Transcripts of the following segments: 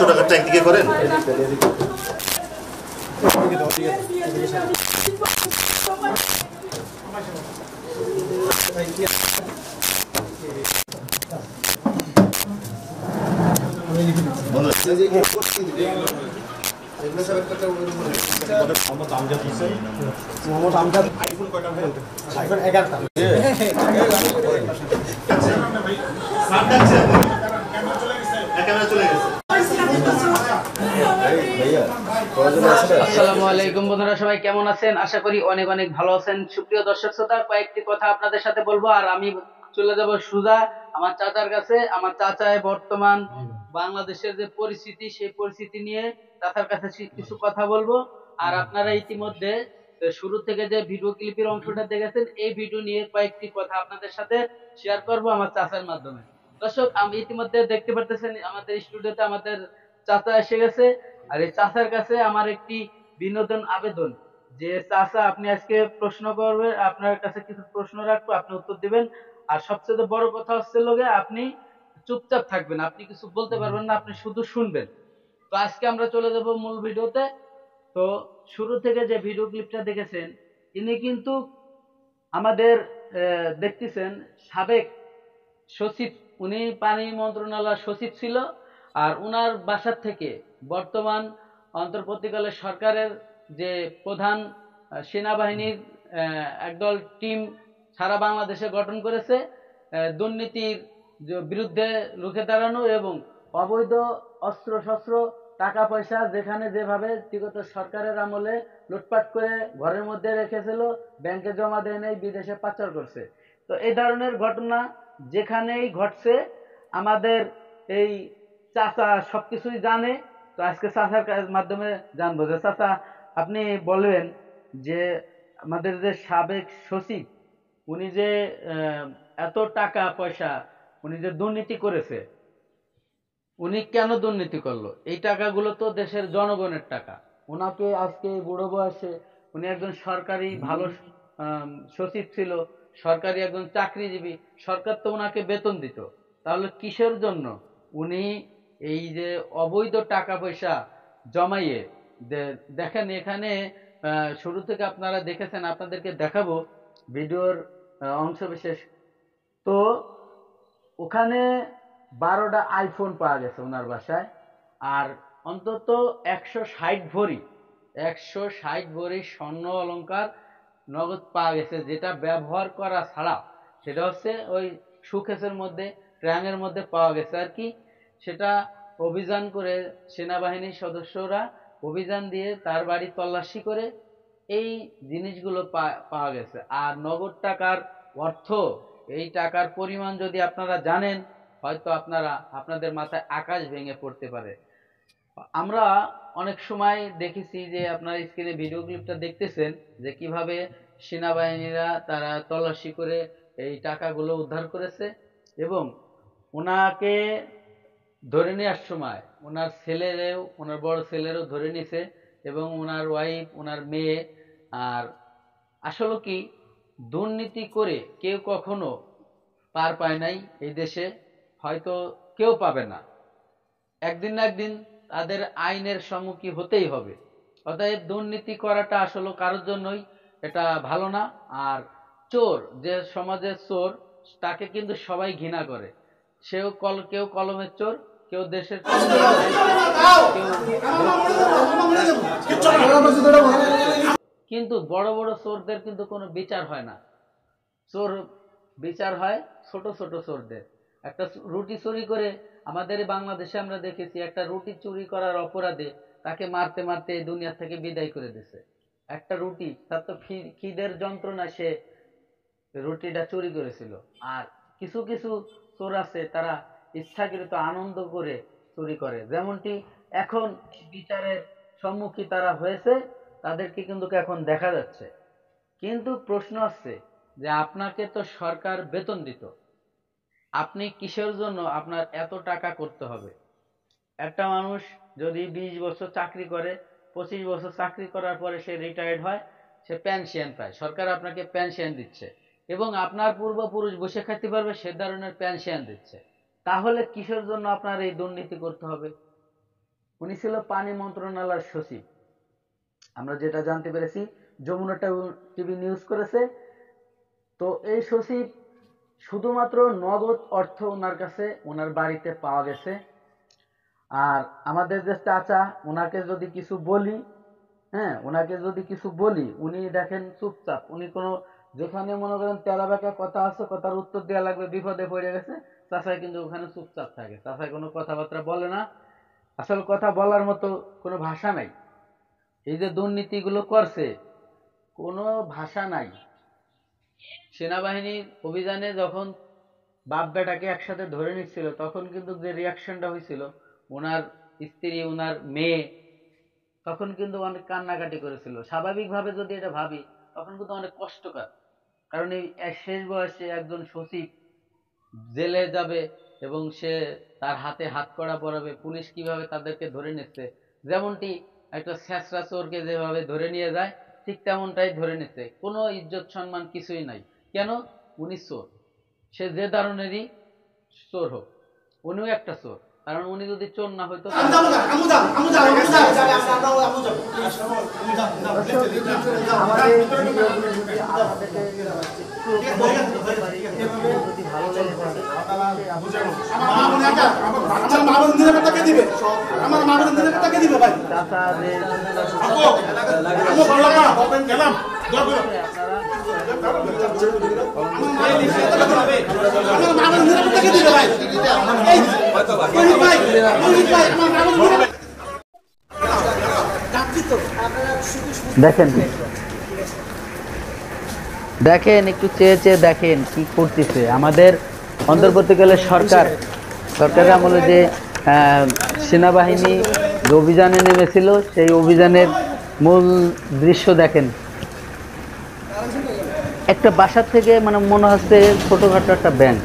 টাকা ট্যাঙ্ক দিকে করেন। আসসালামু আলাইকুম বন্ধুরা, সবাই কেমন আছেন? আশা করি অনেক অনেক ভালো আছেন। সুপ্রিয় দর্শক শ্রোতা, কয়েকটি কথা আপনাদের সাথে বলবো আর আমি চলে যাব সুজা আমার চাচার কাছে। আমার চাচায় বর্তমান বাংলাদেশের যে পরিস্থিতি, সেই পরিস্থিতি নিয়ে চাচার কাছে কিছু কথা বলবো। আর আপনারা ইতিমধ্যে শুরু থেকে যে ভিডিও ক্লিপের অংশটা দেখেছেন, এই ভিডিও নিয়ে কয়েকটি কথা আপনাদের সাথে শেয়ার করব আমার চাচার মাধ্যমে। দর্শক, আমি ইতিমধ্যে দেখতে পারতেছেন আমাদের স্টুডিওতে আমাদের চাচা এসে গেছে। আর এই চাচার কাছে আমার একটি বিনোদন আবেদন যে চাচা, আপনি আজকে প্রশ্ন করবে, আপনার কাছে কিছু প্রশ্ন রাখবো, আপনি উত্তর দিবেন। আর সবচেয়ে বড় কথা হচ্ছে লোকে আপনি চুপচাপ থাকবেন, আপনি কিছু বলতে পারবেন না, আপনি শুধু শুনবেন। তো আজকে আমরা চলে যাব মূল ভিডিওতে। তো শুরু থেকে যে ভিডিও ক্লিপটা দেখেছেন, ইনি কিন্তু আমাদের দেখতেছেন সাবেক সচিব, উনি পানি মন্ত্রণালয়ের সচিব ছিল। আর উনার বাসার থেকে বর্তমান অন্তর্বর্তীকালে সরকারের যে প্রধান সেনাবাহিনীর একদল টিম সারা বাংলাদেশে গঠন করেছে দুর্নীতির বিরুদ্ধে রুখে দাঁড়ানো এবং অবৈধ অস্ত্র শস্ত্র টাকা পয়সা যেখানে যেভাবে বিগত সরকারের আমলে লুটপাট করে ঘরের মধ্যে রেখেছিল, ব্যাংকে জমা দেয় নাই, বিদেশে পাচার করছে। তো এই ধরনের ঘটনা যেখানেই ঘটছে আমাদের এই চাচা সবকিছুই জানে। তো আজকে চাচার মাধ্যমে জানবো যে চাচা, আপনি বলবেন যে আমাদের যে সাবেক সচিব, উনি যে এত টাকা পয়সা উনি যে দুর্নীতি করেছে, উনি কেন দুর্নীতি করলো? এই টাকাগুলো তো দেশের জনগণের টাকা। ওনাকে আজকে বুড়ো বয়সে, উনি একজন সরকারি ভালো সচিব ছিল, সরকারি একজন চাকরিজীবী, সরকার তো ওনাকে বেতন দিত। তাহলে কিসের জন্য উনি এই যে অবৈধ টাকা পয়সা জমাইয়ে দেখেন এখানে শুরু থেকে আপনারা দেখেছেন, আপনাদেরকে দেখাবো ভিডিওর অংশ বিশেষ। তো ওখানে 12টা আইফোন পাওয়া গেছে ওনার বাসায়। আর অন্তত 160 ভরি 160 ভরি স্বর্ণ অলংকার নগদ পাওয়া গেছে, যেটা ব্যবহার করা ছাড়া, সেটা হচ্ছে ওই সুকেসের মধ্যে, ট্রাঙ্কের মধ্যে পাওয়া গেছে আর কি। সেটা অভিযান করে সেনাবাহিনীর সদস্যরা অভিযান দিয়ে তার বাড়ি তল্লাশি করে এই জিনিসগুলো পাওয়া গেছে। আর নগদ টাকার অর্থ, এই টাকার পরিমাণ যদি আপনারা জানেন, হয়তো আপনাদের মাথায় আকাশ ভেঙে পড়তে পারে। আমরা অনেক সময় দেখেছি যে আপনার স্ক্রিনে ভিডিও ক্লিপটা দেখতেছেন যে কিভাবে সেনাবাহিনীরা তারা তল্লাশি করে এই টাকাগুলো উদ্ধার করেছে এবং ওনাকে ধরে নেওয়ার সময় ওনার বড় ছেলেরও ধরে নিছে এবং ওনার ওয়াইফ, ওনার মেয়ে। আর আসলে কি, দুর্নীতি করে কেউ কখনো পার পায় নাই এই দেশে, হয়তো কেউ পাবে না। একদিন না একদিন তাদের আইনের সম্মুখীন হতেই হবে। অতএব দুর্নীতি করাটা আসলে কারোর জন্যই এটা ভালো না। আর চোর, যে সমাজের চোর, তাকে কিন্তু সবাই ঘৃণা করে। কেউ কলমের চোর, কেউ দেশের চোর, কিন্তু বড় বড় চোরদের কিন্তু কোনো বিচার হয় না। চোর বিচার হয় ছোট ছোট চোরদের। একটা রুটি চুরি করে, আমাদের বাংলাদেশে আমরা দেখেছি, একটা রুটি চুরি করার অপরাধে তাকে মারতে মারতে এই দুনিয়া থেকে বিদায় করে দিছে। একটা রুটি, তার তো খিদের যন্ত্রণা, সে রুটিটা চুরি করেছিল। আর কিছু কিছু চোর আছে, তারা ইচ্ছাকৃত আনন্দ করে চুরি করে, যেমনটি এখন বিচারের সম্মুখীন তারা হয়েছে, তাদেরকে কিন্তু এখন দেখা যাচ্ছে। কিন্তু প্রশ্ন আসছে যে আপনাকে তো সরকার বেতন দিত, আপনি কিসের জন্য আপনার এত টাকা করতে হবে? একটা মানুষ যদি 20 বছর চাকরি করে, 25 বছর চাকরি করার পরে সে রিটায়ার্ড হয়, সে পেনশন পায়, সরকার আপনাকে পেনশন দিচ্ছে। এবং আপনার পূর্বপুরুষ বসে খাইতে পারবে সে ধরনের পেনশন দিচ্ছে, তাহলে কিসের জন্য আপনার এই দুর্নীতি করতে হবে? উনি ছিল পানি মন্ত্রণালয়ের সচিব, আমরা যেটা জানতে পেরেছি, যমুনা টিভি নিউজ করেছে। তো এই সচিব শুধুমাত্র নগদ অর্থ ওনার কাছে ওনার বাড়িতে পাওয়া গেছে। আর আমাদের যে চাচা, ওনাকে যদি কিছু বলি, হ্যাঁ ওনাকে যদি কিছু বলি, উনি দেখেন চুপচাপ। উনি কোনো, যেখানে মনে করেন তেরা বেঁকা কথা আছে, কথার উত্তর দেওয়া লাগবে, বিপদে পড়ে গেছে, চাচাই কিন্তু ওখানে চুপচাপ থাকে, চাচাই কোনো কথাবার্তা বলে না। আসল কথা বলার মতো কোনো ভাষা নাই। এই যে দুর্নীতিগুলো করছে, কোনো ভাষা নাই। সেনাবাহিনীর অভিযানে যখন বাপ বেটাকে একসাথে ধরে নিচ্ছিল, তখন কিন্তু যে রিয়াকশনটা হয়েছিল, ওনার স্ত্রী, ওনার মেয়ে, তখন কিন্তু অনেক কান্নাকাটি করেছিল। স্বাভাবিকভাবে যদি এটা ভাবি, তখন কিন্তু অনেক কষ্টকর। কারণ এই শেষ বয়সে একজন সচিব জেলে যাবে এবং সে তার হাতে হাত কড়া পরাবে, পুলিশ কিভাবে তাদেরকে ধরে নিচ্ছে, যেমনটি একটা ছেঁচড়া চোরকে যেভাবে ধরে নিয়ে যায়, ঠিক তেমনটাই ধরে নিচ্ছে, কোনো ইজ্জত সম্মান কিছুই নাই। কেন? উনি চোর, সে যে ধরনেরই চোর হোক, উনিও একটা চোর। কারণ উনি যদি চোর না হইতো, দেখেন দেখেন একটু চেয়ে চেয়ে দেখেন কি করতেছে আমাদের অন্তর্বর্তীকালে সরকারের আমলে যে সেনাবাহিনী যে অভিযানে নেমেছিল, সেই অভিযানের মূল দৃশ্য দেখেন। একটা বাসার থেকে মানে মনে হচ্ছে ছোটখাটো একটা ব্যাংক।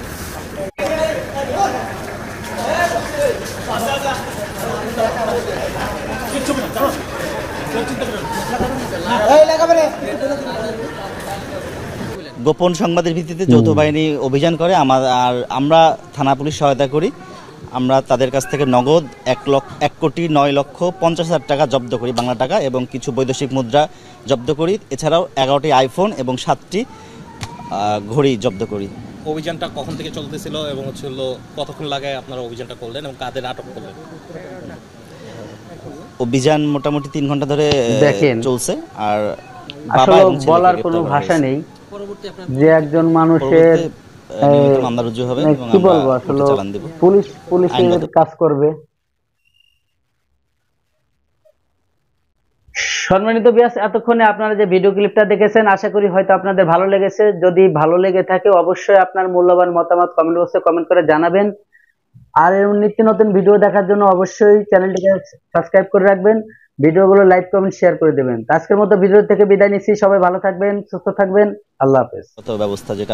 গোপন সংবাদের ভিত্তিতে যৌথ বাহিনী অভিযান করে, আর আমরা থানা পুলিশ সহায়তা করি। আমরা তাদের কাছ থেকে নগদ 1,09,50,000 টাকা জব্দ করি, বাংলা টাকা, এবং কিছু বৈদেশিক মুদ্রা জব্দ করি। এছাড়াও 11টি আইফোন এবং 7টি ঘড়ি জব্দ করি। অভিযানটা কখন থেকে চলতেছিল এবং কতক্ষণ লাগায় আপনারা অভিযানটা করলেন এবং কাদের আটক করলেন? অভিযান মোটামুটি 3 ঘন্টা ধরে চলছে। আর আসলে বলার কোনো ভাষা নেই যে একজন মানুষের মামলা রুজু হবে এবং কি বলবো, আসলে পুলিশের কাজ করবে। সম্মানিত ভিউয়ার্স, এতক্ষণে আপনারা যে ভিডিও ক্লিপটা দেখেছেন, আশা করি হয়তো আপনাদের ভালো লেগেছে। যদি ভালো লেগে থাকে, অবশ্যই আপনার মূল্যবান মতামত কমেন্ট বক্সে কমেন্ট করে জানাবেন। আর এর নিত্য নতুন ভিডিও দেখার জন্য অবশ্যই চ্যানেলটিকে সাবস্ক্রাইব করে রাখবেন, ভিডিওগুলো লাইক কমেন্ট শেয়ার করে দেবেন। আজকের মতো ভিডিও থেকে বিদায় নিচ্ছি। সবাই ভালো থাকবেন, সুস্থ থাকবেন, আল্লাহ হাফেজ। ব্যবস্থা যেটা